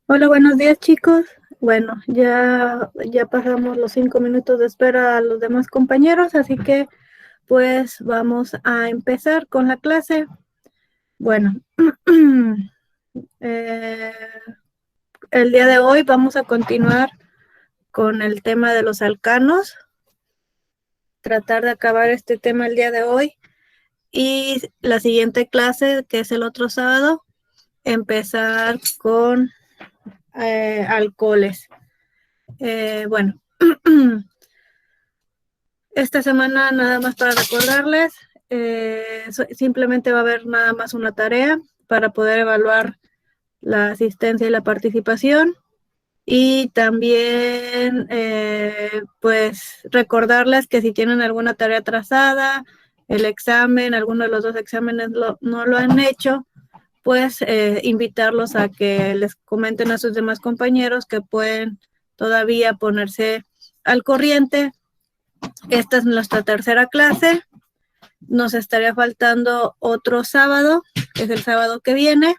Hola, buenos días, chicos. Bueno, ya pasamos los 5 minutos de espera a los demás compañeros, así que pues vamos a empezar con la clase. Bueno, eh, el día de hoy vamos a continuar con el tema de los alcanos, tratar de acabar este tema el día de hoy y la siguiente clase, que es el otro sábado, empezar con alcoholes. Bueno. Esta semana nada más para recordarles, simplemente va a haber nada más una tarea para poder evaluar la asistencia y la participación y también pues recordarles que si tienen alguna tarea atrasada, el examen, alguno de los dos exámenes no lo han hecho, pues invitarlos a que les comenten a sus demás compañeros que pueden todavía ponerse al corriente. Esta es nuestra tercera clase. Nos estaría faltando otro sábado, que es el sábado que viene.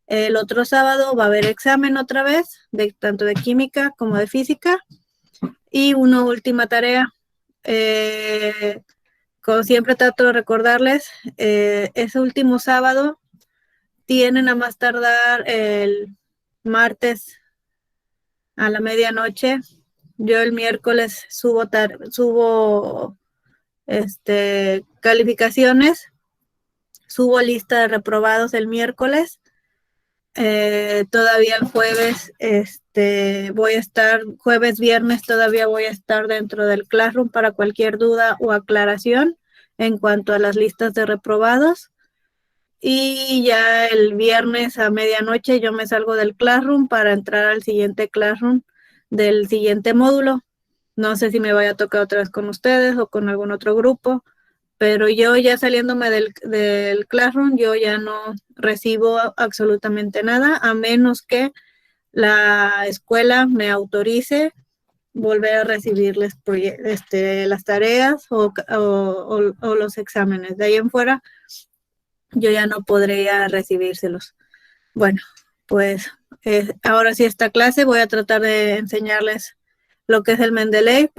El otro sábado va a haber examen otra vez, tanto de química como de física. Y una última tarea. Como siempre trato de recordarles, ese último sábado tienen a más tardar el martes a la medianoche. Yo el miércoles subo calificaciones, subo lista de reprobados el miércoles. Todavía el jueves voy a estar, jueves, viernes todavía voy a estar dentro del Classroom para cualquier duda o aclaración en cuanto a las listas de reprobados. Y ya el viernes a medianoche yo me salgo del Classroom para entrar al siguiente Classroom del siguiente módulo. No sé si me vaya a tocar otra vez con ustedes o con algún otro grupo, pero yo ya saliéndome del Classroom, yo ya no recibo absolutamente nada, a menos que la escuela me autorice volver a recibirles las tareas o los exámenes. De ahí en fuera, yo ya no podría recibírselos. Bueno, pues ahora sí esta clase voy a tratar de enseñarles lo que es el Mendeley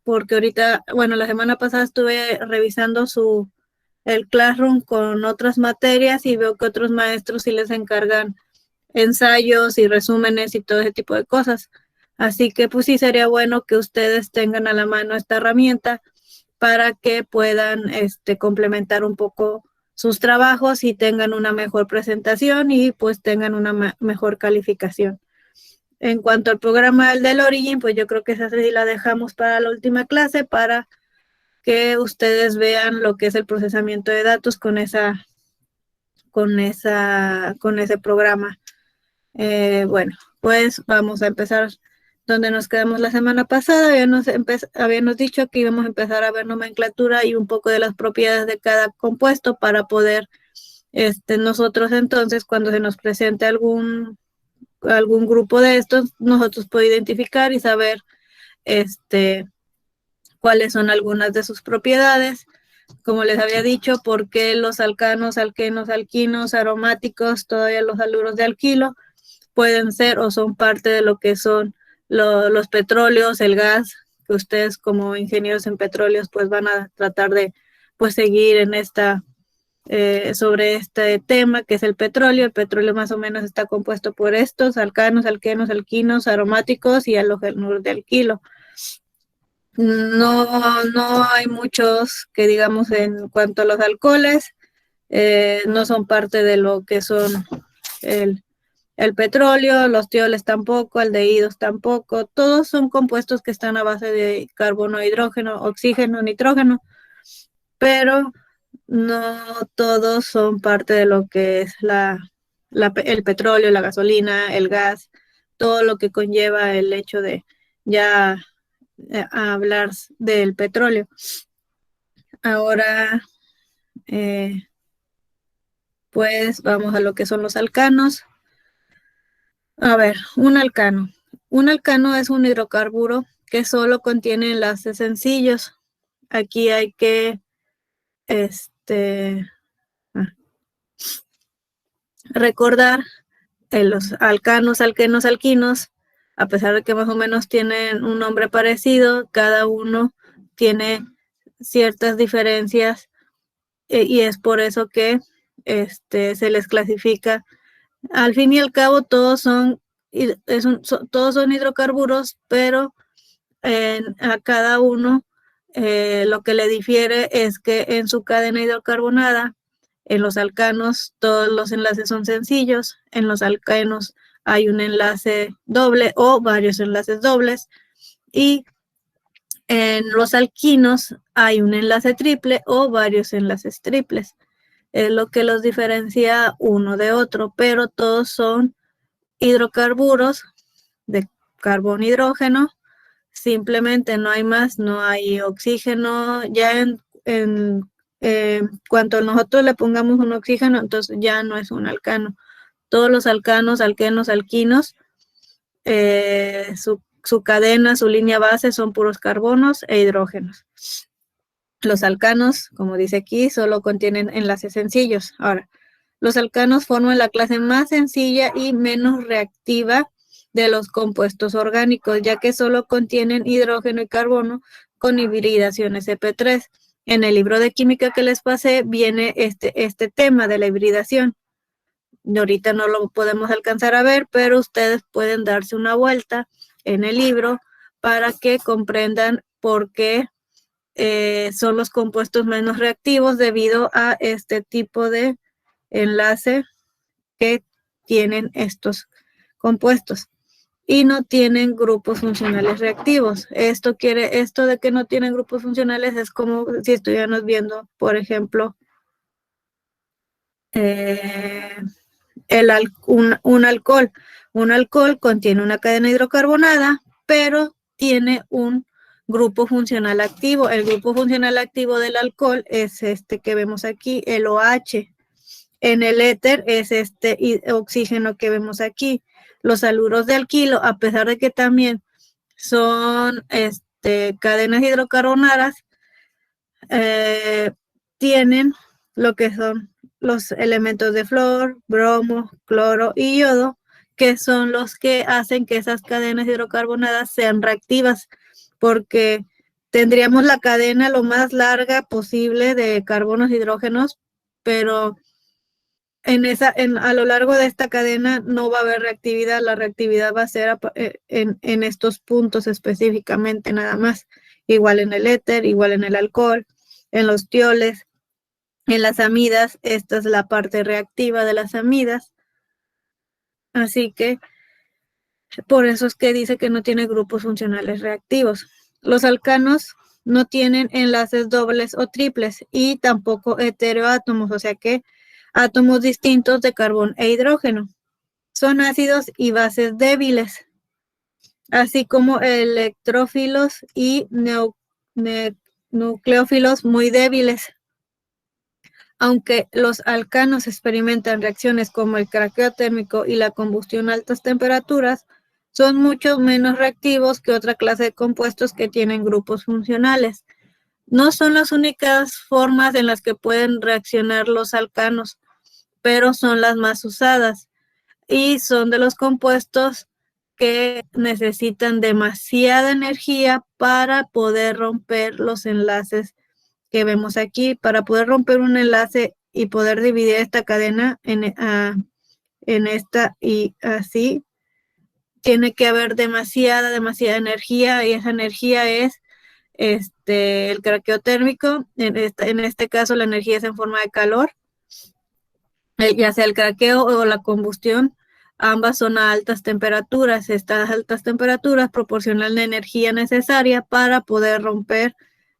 porque ahorita, bueno, la semana pasada estuve revisando el Classroom con otras materias y veo que otros maestros sí les encargan ensayos y resúmenes y todo ese tipo de cosas. Así que pues sí sería bueno que ustedes tengan a la mano esta herramienta para que puedan complementar un poco sus trabajos y tengan una mejor presentación y pues tengan una mejor calificación. En cuanto al programa del Origin, pues yo creo que esa sí la dejamos para la última clase para que ustedes vean lo que es el procesamiento de datos con ese programa. Bueno, pues vamos a empezar donde nos quedamos la semana pasada. Habíamos dicho que íbamos a empezar a ver nomenclatura y un poco de las propiedades de cada compuesto para poder nosotros entonces, cuando se nos presente algún grupo de estos, nosotros poder identificar y saber cuáles son algunas de sus propiedades. Como les había dicho, por qué los alcanos, alquenos, alquinos, aromáticos, todavía los haluros de alquilo, pueden ser o son parte de lo que son los petróleos, el gas, que ustedes como ingenieros en petróleos pues van a tratar de pues seguir en sobre este tema que es el petróleo. El petróleo más o menos está compuesto por estos alcanos, alquenos, alquinos, aromáticos y halogenuros de alquilo. No hay muchos que digamos en cuanto a los alcoholes, no son parte de lo que son el petróleo, los tioles tampoco, aldehídos tampoco, todos son compuestos que están a base de carbono, hidrógeno, oxígeno, nitrógeno, pero no todos son parte de lo que es el petróleo, la gasolina, el gas, todo lo que conlleva el hecho de ya hablar del petróleo. Ahora, pues vamos a lo que son los alcanos. A ver, un alcano. Un alcano es un hidrocarburo que solo contiene enlaces sencillos. Aquí hay que recordar los alcanos, alquenos, alquinos, a pesar de que más o menos tienen un nombre parecido, cada uno tiene ciertas diferencias y es por eso que se les clasifica. Al fin y al cabo, todos son hidrocarburos, pero a cada uno lo que le difiere es que en su cadena hidrocarbonada, en los alcanos todos los enlaces son sencillos, en los alcanos hay un enlace doble o varios enlaces dobles y en los alquinos hay un enlace triple o varios enlaces triples. Es lo que los diferencia uno de otro, pero todos son hidrocarburos de carbón hidrógeno. Simplemente no hay más, no hay oxígeno. Ya en cuanto nosotros le pongamos un oxígeno, entonces ya no es un alcano. Todos los alcanos, alquenos, alquinos, su cadena, su línea base son puros carbonos e hidrógenos. Los alcanos, como dice aquí, solo contienen enlaces sencillos. Ahora, los alcanos forman la clase más sencilla y menos reactiva de los compuestos orgánicos, ya que solo contienen hidrógeno y carbono con hibridación sp3. En el libro de química que les pasé viene este tema de la hibridación. Ahorita no lo podemos alcanzar a ver, pero ustedes pueden darse una vuelta en el libro para que comprendan por qué son los compuestos menos reactivos debido a este tipo de enlace que tienen estos compuestos y no tienen grupos funcionales reactivos. Esto de que no tienen grupos funcionales es como si estuviéramos viendo, por ejemplo, un alcohol. Un alcohol contiene una cadena hidrocarbonada, pero tiene un grupo funcional activo. El grupo funcional activo del alcohol es este que vemos aquí, el OH. En el éter es este oxígeno que vemos aquí. Los haluros de alquilo, a pesar de que también son cadenas hidrocarbonadas, tienen lo que son los elementos de flor, bromo, cloro y yodo, que son los que hacen que esas cadenas hidrocarbonadas sean reactivas, porque tendríamos la cadena lo más larga posible de carbonos y hidrógenos, pero a lo largo de esta cadena no va a haber reactividad, la reactividad va a ser en estos puntos específicamente nada más, igual en el éter, igual en el alcohol, en los tioles, en las amidas. Esta es la parte reactiva de las amidas, así que por eso es que dice que no tiene grupos funcionales reactivos. Los alcanos no tienen enlaces dobles o triples y tampoco heteroátomos, o sea que átomos distintos de carbón e hidrógeno. Son ácidos y bases débiles, así como electrófilos y nucleófilos muy débiles. Aunque los alcanos experimentan reacciones como el craqueo térmico y la combustión a altas temperaturas, son mucho menos reactivos que otra clase de compuestos que tienen grupos funcionales. No son las únicas formas en las que pueden reaccionar los alcanos, pero son las más usadas y son de los compuestos que necesitan demasiada energía para poder romper los enlaces que vemos aquí. Para poder romper un enlace y poder dividir esta cadena en esta y así, tiene que haber demasiada energía, y esa energía es el craqueo térmico. En este caso la energía es en forma de calor, ya sea el craqueo o la combustión. Ambas son a altas temperaturas. Estas altas temperaturas proporcionan la energía necesaria para poder romper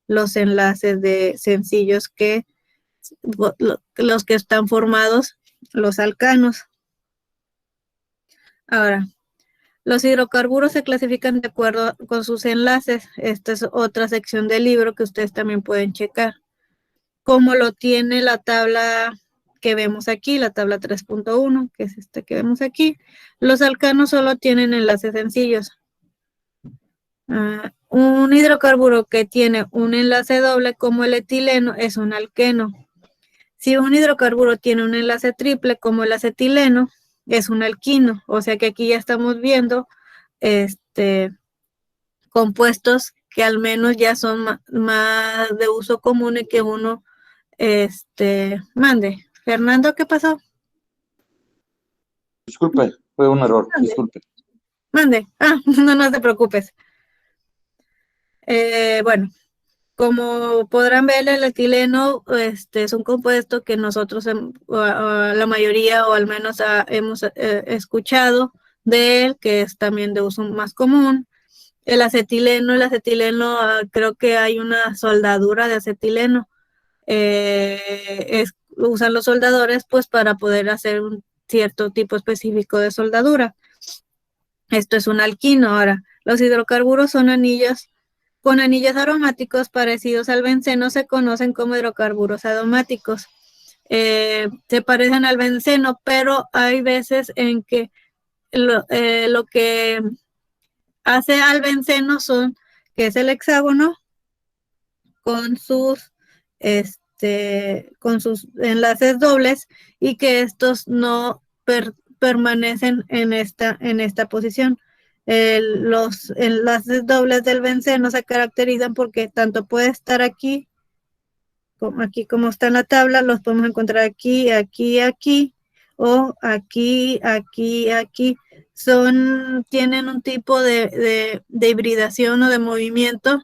los enlaces sencillos los que están formados, los alcanos. Ahora, los hidrocarburos se clasifican de acuerdo con sus enlaces. Esta es otra sección del libro que ustedes también pueden checar, como lo tiene la tabla que vemos aquí, la tabla 3.1, que es esta que vemos aquí. Los alcanos solo tienen enlaces sencillos. Un hidrocarburo que tiene un enlace doble como el etileno es un alqueno. Si un hidrocarburo tiene un enlace triple como el acetileno, es un alquino. O sea que aquí ya estamos viendo compuestos que al menos ya son más de uso común y que uno mande. Fernando, ¿qué pasó? Disculpe, fue un error, Mande. disculpe. Mande. Ah, no te preocupes. Bueno, como podrán ver, el etileno es un compuesto que nosotros, la mayoría o al menos hemos escuchado de él, que es también de uso más común. El acetileno, creo que hay una soldadura de acetileno. Usan los soldadores pues para poder hacer un cierto tipo específico de soldadura. Esto es un alquino. Ahora, los hidrocarburos son anillos con anillos aromáticos parecidos al benceno, se conocen como hidrocarburos aromáticos. Se parecen al benceno, pero hay veces en que lo que hace al benceno que es el hexágono con con sus enlaces dobles y que estos no permanecen en esta posición. Los enlaces dobles del benceno se caracterizan porque tanto puede estar aquí como está en la tabla, los podemos encontrar aquí, aquí, aquí, o aquí, aquí, aquí. Tienen un tipo de hibridación o de movimiento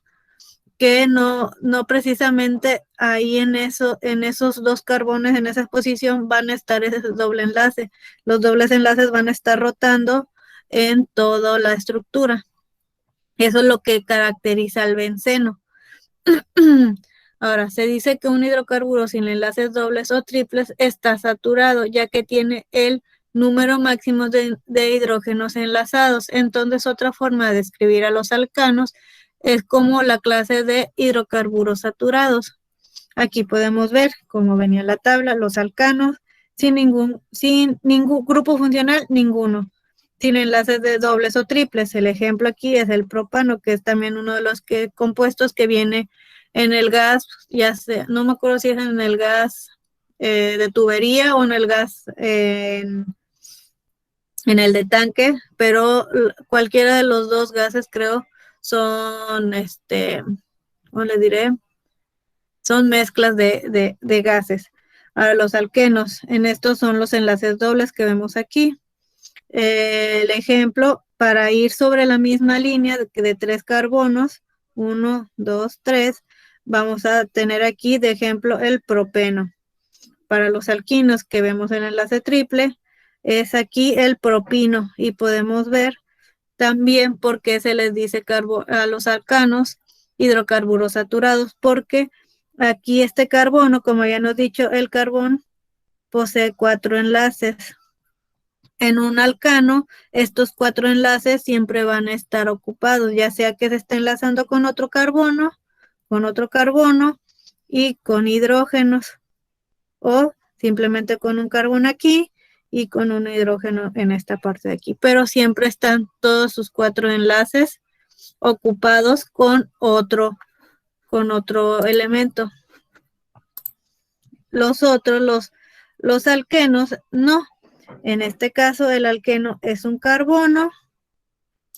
que no precisamente ahí en esos dos carbones, en esa posición, van a estar ese doble enlace. Los dobles enlaces van a estar rotando en toda la estructura. Eso es lo que caracteriza al benceno. Ahora, se dice que un hidrocarburo sin enlaces dobles o triples está saturado, ya que tiene el número máximo de hidrógenos enlazados. Entonces, otra forma de describir a los alcanos es como la clase de hidrocarburos saturados. Aquí podemos ver, como venía la tabla, los alcanos sin ningún grupo funcional, ninguno. Sin enlaces de dobles o triples. El ejemplo aquí es el propano, que es también uno de los compuestos que viene en el gas, ya sea, no me acuerdo si es en el gas de tubería o en el gas en el de tanque, pero cualquiera de los dos gases creo son, ¿cómo le diré? Son mezclas de gases. Ahora los alquenos, en estos son los enlaces dobles que vemos aquí. El ejemplo, para ir sobre la misma línea de 3 carbonos, 1, 2, 3, vamos a tener aquí de ejemplo el propeno. Para los alquinos que vemos en el enlace triple, es aquí el propino y podemos ver también por qué se les dice a los alcanos hidrocarburos saturados, porque aquí este carbono, como ya nos dicho, el carbón posee 4 enlaces. En un alcano, estos 4 enlaces siempre van a estar ocupados, ya sea que se esté enlazando con otro carbono y con hidrógenos, o simplemente con un carbono aquí y con un hidrógeno en esta parte de aquí. Pero siempre están todos sus 4 enlaces ocupados con otro elemento. Los otros, los alquenos, no. En este caso, el alqueno es un carbono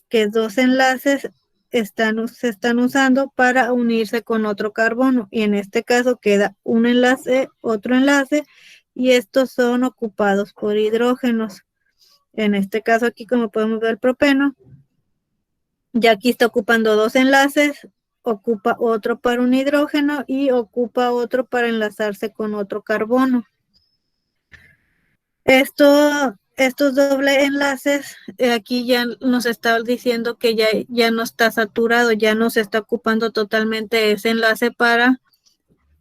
que 2 enlaces se están usando para unirse con otro carbono. Y en este caso queda un enlace, otro enlace, y estos son ocupados por hidrógenos. En este caso aquí, como podemos ver, el propeno, ya aquí está ocupando 2 enlaces, ocupa otro para un hidrógeno y ocupa otro para enlazarse con otro carbono. Estos doble enlaces, aquí ya nos está diciendo que ya no está saturado, ya no se está ocupando totalmente ese enlace para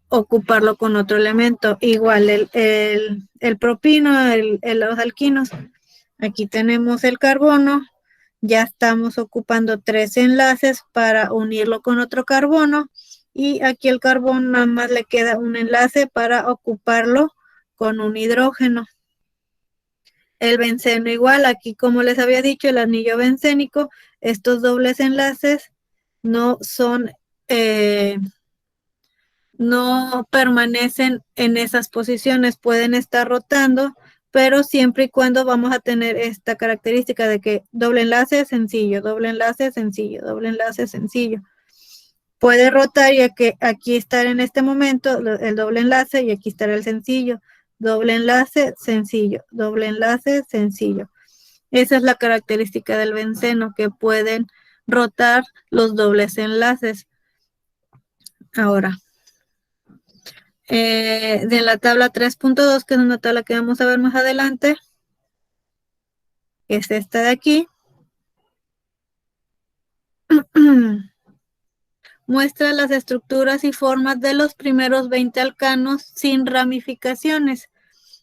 ocuparlo con otro elemento. Igual el propino, los alquinos. Aquí tenemos el carbono, ya estamos ocupando 3 enlaces para unirlo con otro carbono y aquí el carbono nada más le queda un enlace para ocuparlo con un hidrógeno. El benceno igual, aquí como les había dicho, el anillo bencénico, estos dobles enlaces no son, no permanecen en esas posiciones, pueden estar rotando pero siempre y cuando vamos a tener esta característica de que doble enlace sencillo, doble enlace sencillo, doble enlace sencillo. Puede rotar ya que aquí estar en este momento el doble enlace y aquí estará el sencillo. Doble enlace sencillo, doble enlace sencillo. Esa es la característica del benceno, que pueden rotar los dobles enlaces. Ahora, de la tabla 3.2, que es una tabla que vamos a ver más adelante, que es esta de aquí, muestra las estructuras y formas de los primeros 20 alcanos sin ramificaciones.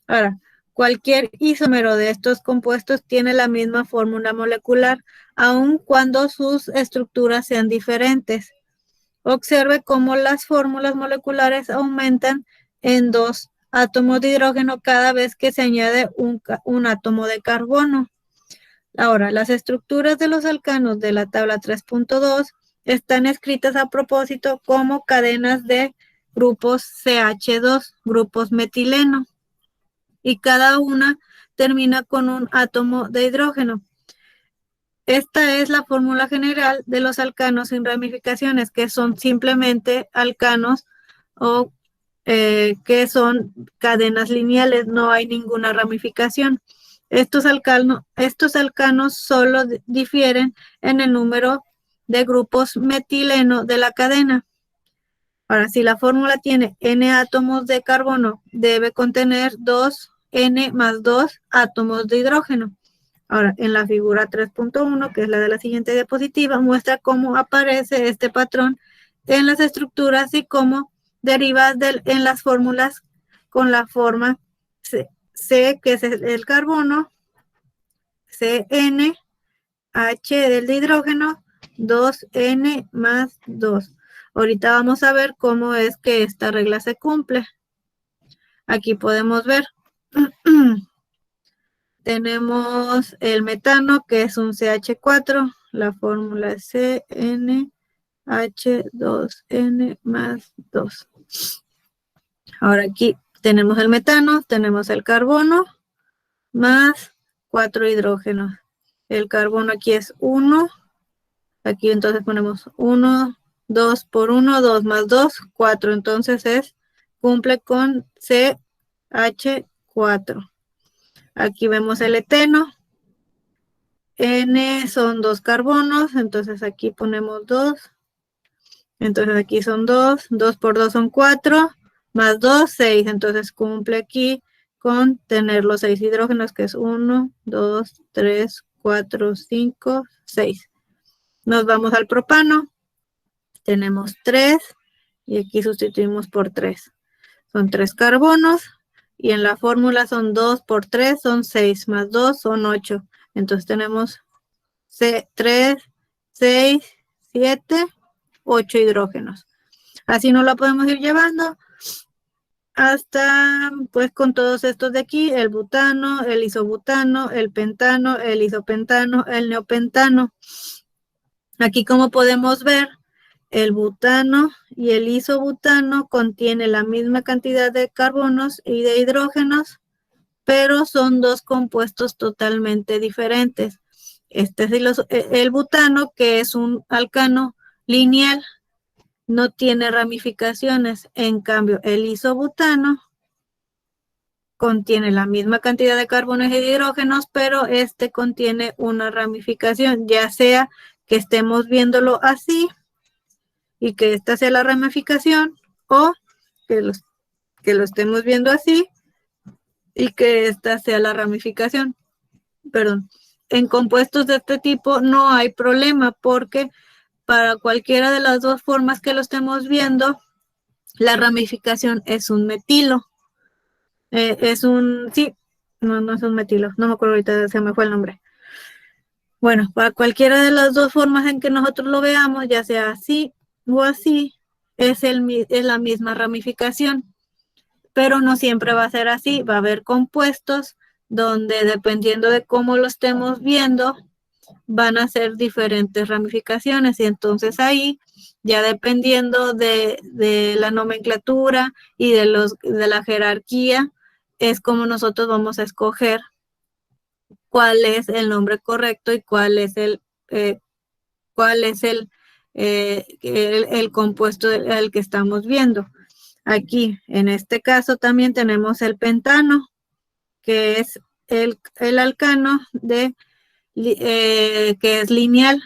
Ahora, cualquier isómero de estos compuestos tiene la misma fórmula molecular, aun cuando sus estructuras sean diferentes. Observe cómo las fórmulas moleculares aumentan en 2 átomos de hidrógeno cada vez que se añade un átomo de carbono. Ahora, las estructuras de los alcanos de la tabla 3.2 están escritas a propósito como cadenas de grupos CH2, grupos metileno, y cada una termina con un átomo de hidrógeno. Esta es la fórmula general de los alcanos sin ramificaciones, que son simplemente alcanos o que son cadenas lineales, no hay ninguna ramificación. Estos alcanos solo difieren en el número de grupos metileno de la cadena. Ahora, si la fórmula tiene n átomos de carbono, debe contener 2n más 2 átomos de hidrógeno. Ahora, en la figura 3.1, que es la de la siguiente diapositiva, muestra cómo aparece este patrón en las estructuras y cómo deriva en las fórmulas con la forma C, que es el carbono, CN, H del hidrógeno, 2N más 2. Ahorita vamos a ver cómo es que esta regla se cumple. Aquí podemos ver. Tenemos el metano, que es un CH4. La fórmula es CnH2n más 2. Ahora aquí tenemos el metano, tenemos el carbono, más 4 hidrógenos. El carbono aquí es 1. Aquí entonces ponemos 1, 2 por 1, 2 más 2, 4. Entonces cumple con CH4. Aquí vemos el eteno. N son 2 carbonos, entonces aquí ponemos 2. Entonces aquí son 2, 2 por 2 son 4, más 2, 6. Entonces cumple aquí con tener los 6 hidrógenos, que es 1, 2, 3, 4, 5, 6. Nos vamos al propano. Tenemos 3 y aquí sustituimos por 3. Son 3 carbonos y en la fórmula son 2 por 3, son 6, más 2 son 8. Entonces tenemos 3, 6, 7, 8 hidrógenos. Así nos lo podemos ir llevando hasta, pues, con todos estos de aquí, el butano, el isobutano, el pentano, el isopentano, el neopentano. Aquí, como podemos ver, el butano y el isobutano contienen la misma cantidad de carbonos y de hidrógenos, pero son dos compuestos totalmente diferentes. Este es el butano, que es un alcano lineal, no tiene ramificaciones. En cambio, el isobutano contiene la misma cantidad de carbonos y de hidrógenos, pero este contiene una ramificación, ya sea que estemos viéndolo así y que esta sea la ramificación, o que lo estemos viendo así y que esta sea la ramificación. Perdón. En compuestos de este tipo no hay problema, porque para cualquiera de las dos formas que lo estemos viendo, la ramificación es un metilo. Sí, no es un metilo, no me acuerdo ahorita, se me fue el nombre. Bueno, para cualquiera de las dos formas en que nosotros lo veamos, ya sea así o así, es la misma ramificación, pero no siempre va a ser así. Va a haber compuestos donde, dependiendo de cómo lo estemos viendo, van a ser diferentes ramificaciones, y entonces ahí, ya dependiendo de la nomenclatura y de la jerarquía, es como nosotros vamos a escoger cuál es el nombre correcto y cuál es el compuesto del que estamos viendo. Aquí, en este caso, también tenemos el pentano, que es el alcano que es lineal.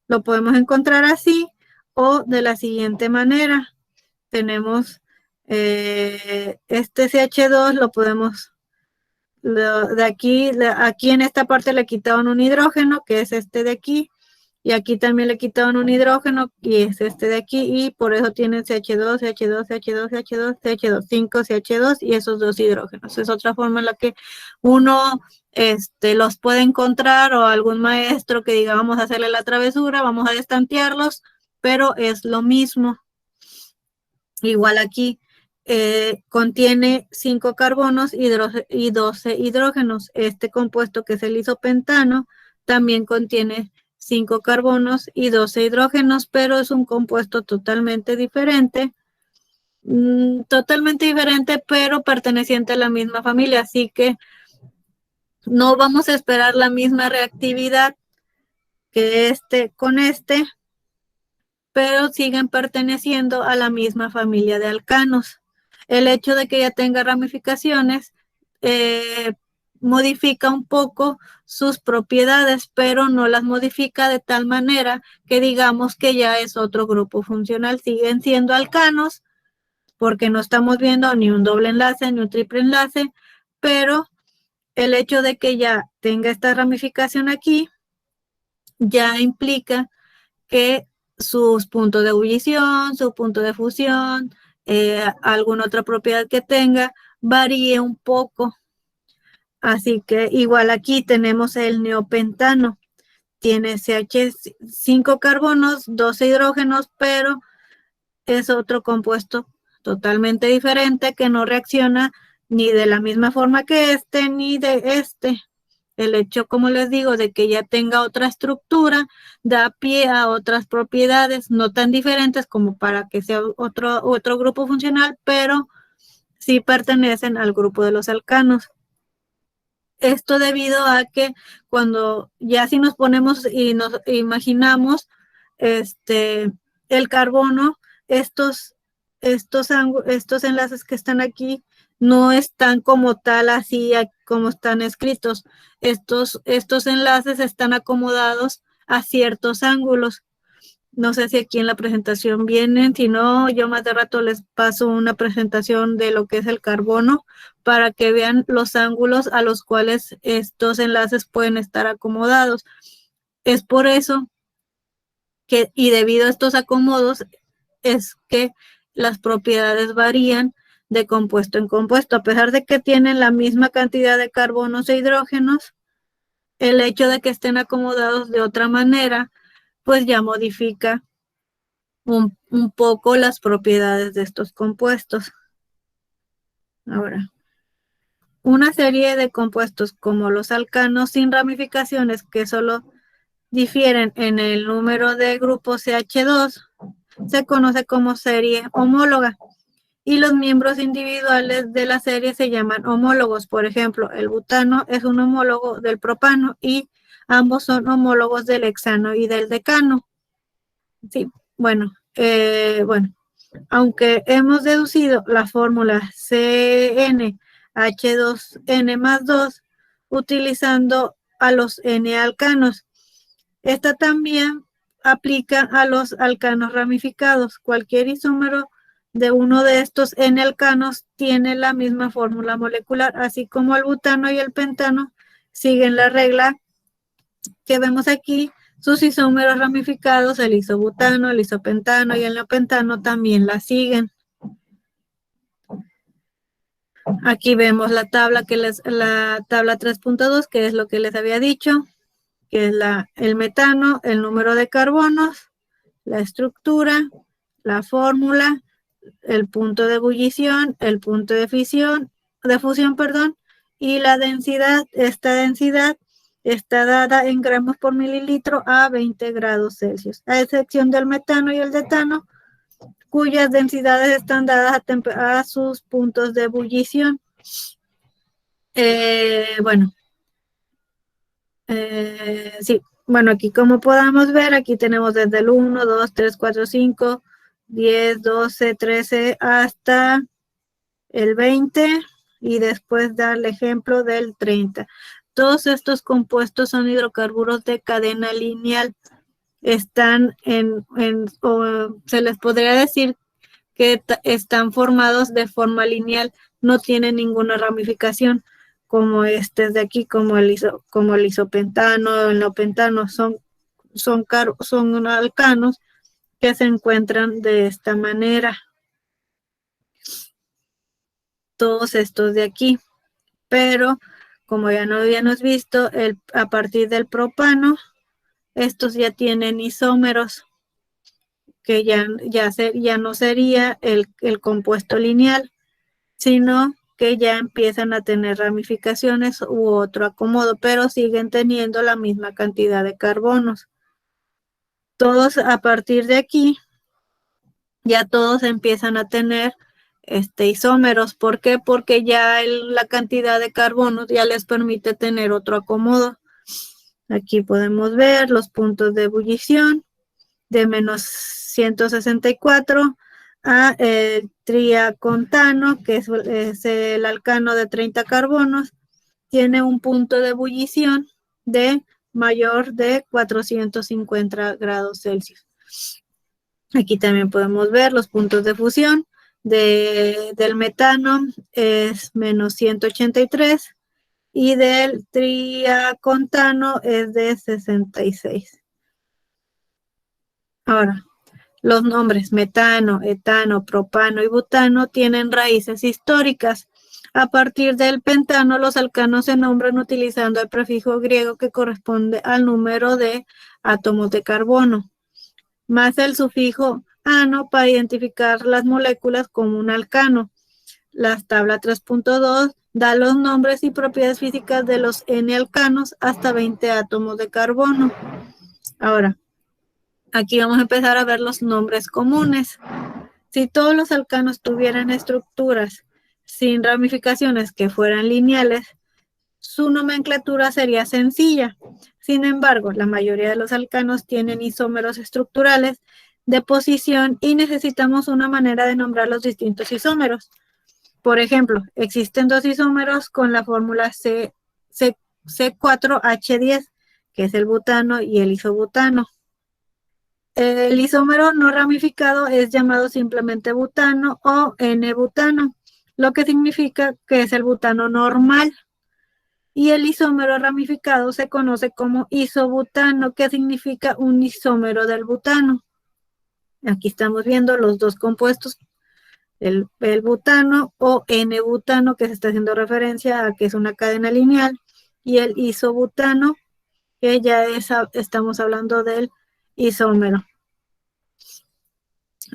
Lo podemos encontrar así o de la siguiente manera. Tenemos este CH2, lo podemos, aquí en esta parte le quitaron un hidrógeno, que es este de aquí, y aquí también le quitaron un hidrógeno, y es este de aquí, y por eso tienen CH2, CH2, CH2, CH2, CH2, 5 CH2 y esos dos hidrógenos. Es otra forma en la que uno los puede encontrar, o algún maestro que diga, vamos a hacerle la travesura, vamos a destantearlos, pero es lo mismo. Igual aquí contiene 5 carbonos y 12 hidrógenos. Este compuesto, que es el isopentano, también contiene 5 carbonos y 12 hidrógenos, pero es un compuesto totalmente diferente, pero perteneciente a la misma familia, así que no vamos a esperar la misma reactividad que con pero siguen perteneciendo a la misma familia de alcanos. El hecho de que ya tenga ramificaciones modifica un poco sus propiedades, pero no las modifica de tal manera que digamos que ya es otro grupo funcional. Siguen siendo alcanos, porque no estamos viendo ni un doble enlace ni un triple enlace, pero el hecho de que ya tenga esta ramificación aquí ya implica que sus puntos de ebullición, su punto de fusión, alguna otra propiedad que tenga, varíe un poco. Así que igual aquí tenemos el neopentano. Tiene CH5 carbonos, 12 hidrógenos, pero es otro compuesto totalmente diferente que no reacciona ni de la misma forma que ni de este. El hecho, como les digo, de que ya tenga otra estructura da pie a otras propiedades no tan diferentes como para que sea otro grupo funcional, pero sí pertenecen al grupo de los alcanos. Esto debido a que cuando ya si nos ponemos y nos imaginamos el carbono, estos enlaces que están aquí no están como tal así como están escritos. Estos enlaces están acomodados a ciertos ángulos. No sé si aquí en la presentación vienen, si no, yo más de rato les paso una presentación de lo que es el carbono para que vean los ángulos a los cuales estos enlaces pueden estar acomodados. Es por eso y debido a estos acomodos, es que las propiedades varían de compuesto en compuesto. A pesar de que tienen la misma cantidad de carbonos e hidrógenos, el hecho de que estén acomodados de otra manera, pues ya modifica un poco las propiedades de estos compuestos. Ahora, una serie de compuestos como los alcanos sin ramificaciones, que solo difieren en el número de grupos CH2, se conoce como serie homóloga, y los miembros individuales de la serie se llaman homólogos. Por ejemplo, el butano es un homólogo del propano y ambos son homólogos del hexano y del decano. Sí, bueno, aunque hemos deducido la fórmula CnH2n más 2 utilizando a los N-alcanos, esta también aplica a los alcanos ramificados. Cualquier isómero de uno de estos N-alcanos tiene la misma fórmula molecular, así como el butano y el pentano siguen la regla que vemos aquí. Sus isómeros ramificados, el isobutano, el isopentano y el neopentano, también la siguen. Aquí vemos la tabla la tabla 3.2, que es lo que les había dicho, que es el metano, el número de carbonos, la estructura, la fórmula, el punto de ebullición, el punto de fusión, y la densidad. Esta densidad está dada en gramos por mililitro a 20 grados Celsius, a excepción del metano y el etano, cuyas densidades están dadas a sus puntos de ebullición. Bueno, sí, bueno, aquí como podamos ver, aquí tenemos desde el 1, 2, 3, 4, 5, 10, 12, 13 hasta el 20 y después da el ejemplo del 30. Todos estos compuestos son hidrocarburos de cadena lineal. Están o se les podría decir que están formados de forma lineal, no tienen ninguna ramificación, como este de aquí, como el isopentano, el neopentano, son alcanos que se encuentran de esta manera, todos estos de aquí, pero como ya no habíamos visto, a partir del propano, estos ya tienen isómeros, que ya no sería el compuesto lineal, sino que ya empiezan a tener ramificaciones u otro acomodo, pero siguen teniendo la misma cantidad de carbonos. Todos a partir de aquí, ya todos empiezan a tener isómeros. ¿Por qué? Porque ya la cantidad de carbonos ya les permite tener otro acomodo. Aquí podemos ver los puntos de ebullición de menos 164 a triacontano, que es el alcano de 30 carbonos, tiene un punto de ebullición de mayor de 450 grados Celsius. Aquí también podemos ver los puntos de fusión del metano es menos 183 y del triacontano es de 66. Ahora, los nombres metano, etano, propano y butano tienen raíces históricas. A partir del pentano, los alcanos se nombran utilizando el prefijo griego que corresponde al número de átomos de carbono, más el sufijo ano para identificar las moléculas como un alcano. La tabla 3.2 da los nombres y propiedades físicas de los N-alcanos hasta 20 átomos de carbono. Ahora, aquí vamos a empezar a ver los nombres comunes. Si todos los alcanos tuvieran estructuras sin ramificaciones que fueran lineales, su nomenclatura sería sencilla. Sin embargo, la mayoría de los alcanos tienen isómeros estructurales de posición y necesitamos una manera de nombrar los distintos isómeros. Por ejemplo, existen dos isómeros con la fórmula C4H10, que es el butano y el isobutano. El isómero no ramificado es llamado simplemente butano o N-butano, lo que significa que es el butano normal. Y el isómero ramificado se conoce como isobutano, que significa un isómero del butano. Aquí estamos viendo los dos compuestos, el butano o N-butano, que se está haciendo referencia a que es una cadena lineal, y el isobutano, que ya estamos hablando del isómero.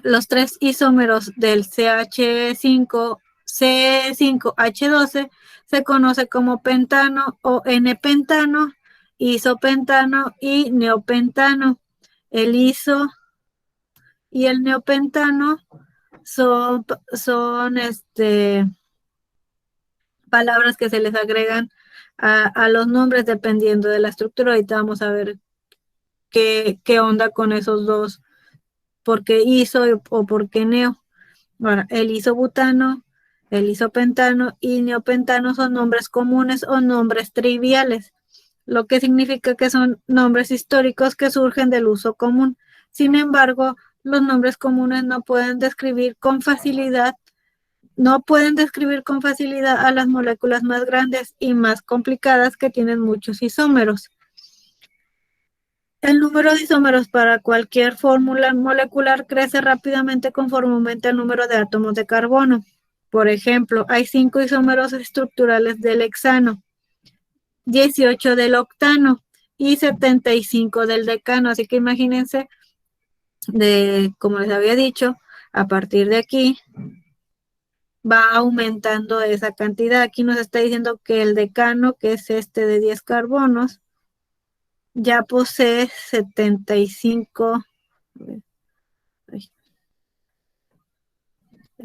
Los tres isómeros del C5H12 se conoce como pentano o N-pentano, isopentano y neopentano. El iso y el neopentano son palabras que se les agregan a los nombres dependiendo de la estructura. Ahorita vamos a ver qué onda con esos dos, por qué iso o por qué neo. Ahora, el isobutano, el isopentano y neopentano son nombres comunes o nombres triviales, lo que significa que son nombres históricos que surgen del uso común. Sin embargo, los nombres comunes no pueden describir con facilidad a las moléculas más grandes y más complicadas que tienen muchos isómeros. El número de isómeros para cualquier fórmula molecular crece rápidamente conforme aumenta el número de átomos de carbono. Por ejemplo, hay 5 isómeros estructurales del hexano, 18 del octano y 75 del decano. Así que imagínense, como les había dicho, a partir de aquí va aumentando esa cantidad. Aquí nos está diciendo que el decano, que es este de 10 carbonos, ya posee 75.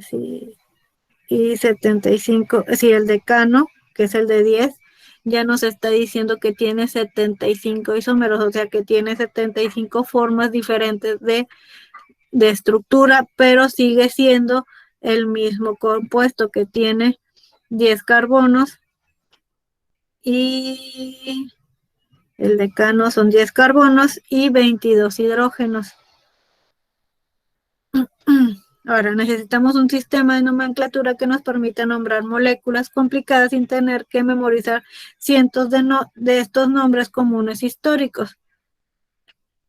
Sí, y 75, sí, el decano que es el de 10, ya nos está diciendo que tiene 75 isómeros, o sea que tiene 75 formas diferentes de estructura, pero sigue siendo el mismo compuesto que tiene 10 carbonos y el decano son 10 carbonos y 22 hidrógenos. Ahora necesitamos un sistema de nomenclatura que nos permita nombrar moléculas complicadas sin tener que memorizar cientos de estos nombres comunes históricos.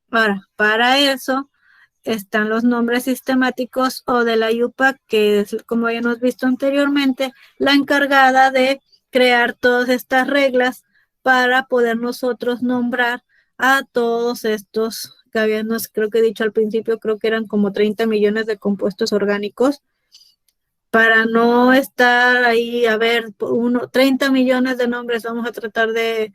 Ahora, para eso están los nombres sistemáticos o de la IUPAC, que es, como ya hemos visto anteriormente, la encargada de crear todas estas reglas para poder nosotros nombrar a todos estos que habíamos, creo que he dicho al principio, creo que eran como 30 millones de compuestos orgánicos, para no estar ahí, a ver, 30 millones de nombres, vamos a tratar de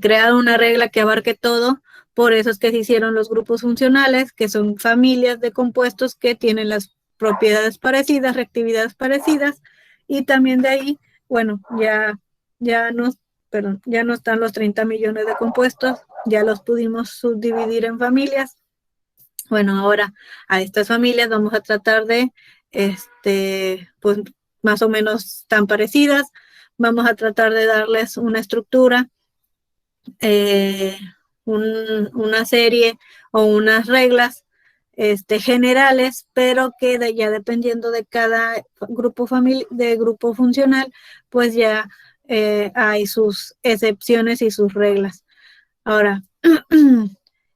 crear una regla que abarque todo. Por eso es que se hicieron los grupos funcionales, que son familias de compuestos que tienen las propiedades parecidas, reactividades parecidas, y también de ahí, bueno, ya no están los 30 millones de compuestos, ya los pudimos subdividir en familias. Bueno, ahora a estas familias vamos a tratar de, pues más o menos tan parecidas, vamos a tratar de darles una estructura, una serie o unas reglas generales, pero que ya dependiendo de cada grupo funcional, pues ya hay sus excepciones y sus reglas. Ahora,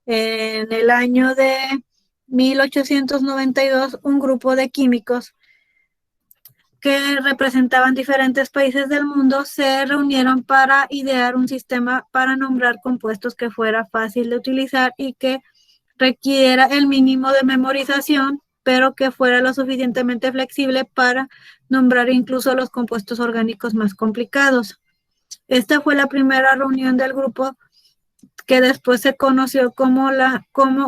en el año de 1892, un grupo de químicos que representaban diferentes países del mundo se reunieron para idear un sistema para nombrar compuestos que fuera fácil de utilizar y que requiera el mínimo de memorización, pero que fuera lo suficientemente flexible para nombrar incluso los compuestos orgánicos más complicados. Esta fue la primera reunión del grupo, que después se conoció como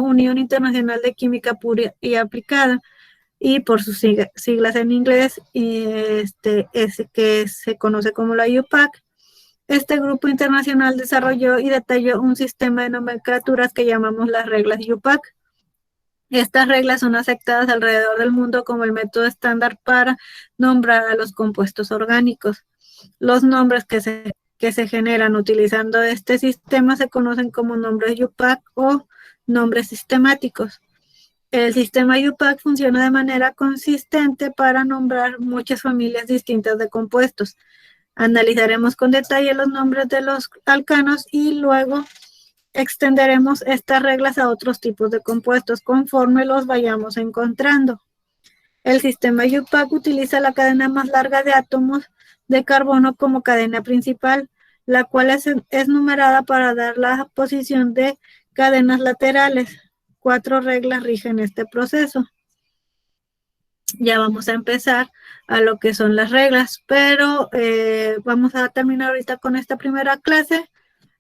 Unión Internacional de Química Pura y Aplicada, y por sus siglas en inglés, que se conoce como la IUPAC. Este grupo internacional desarrolló y detalló un sistema de nomenclaturas que llamamos las reglas IUPAC. Estas reglas son aceptadas alrededor del mundo como el método estándar para nombrar a los compuestos orgánicos. Los nombres que se generan utilizando este sistema se conocen como nombres IUPAC o nombres sistemáticos. El sistema IUPAC funciona de manera consistente para nombrar muchas familias distintas de compuestos. Analizaremos con detalle los nombres de los alcanos y luego extenderemos estas reglas a otros tipos de compuestos conforme los vayamos encontrando. El sistema IUPAC utiliza la cadena más larga de átomos de carbono como cadena principal, la cual es numerada para dar la posición de cadenas laterales. 4 reglas rigen este proceso. Ya vamos a empezar a lo que son las reglas, pero vamos a terminar ahorita con esta primera clase.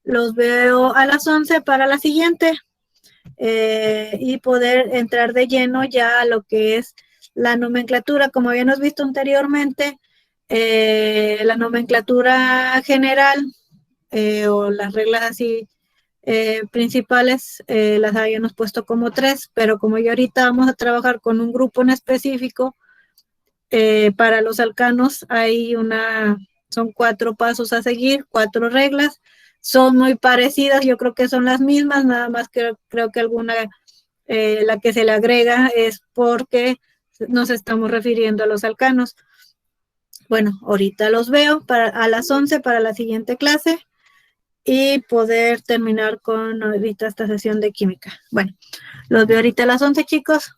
Los veo a las 11 para la siguiente y poder entrar de lleno ya a lo que es la nomenclatura. Como habíamos visto anteriormente, la nomenclatura general o las reglas así principales las habíamos puesto como 3, pero como ya ahorita vamos a trabajar con un grupo en específico, para los alcanos son 4 pasos a seguir, 4 reglas, son muy parecidas, yo creo que son las mismas, nada más que creo que alguna, la que se le agrega es porque nos estamos refiriendo a los alcanos. Bueno, ahorita los veo a las 11 para la siguiente clase y poder terminar con ahorita esta sesión de química. Bueno, los veo ahorita a las 11, chicos.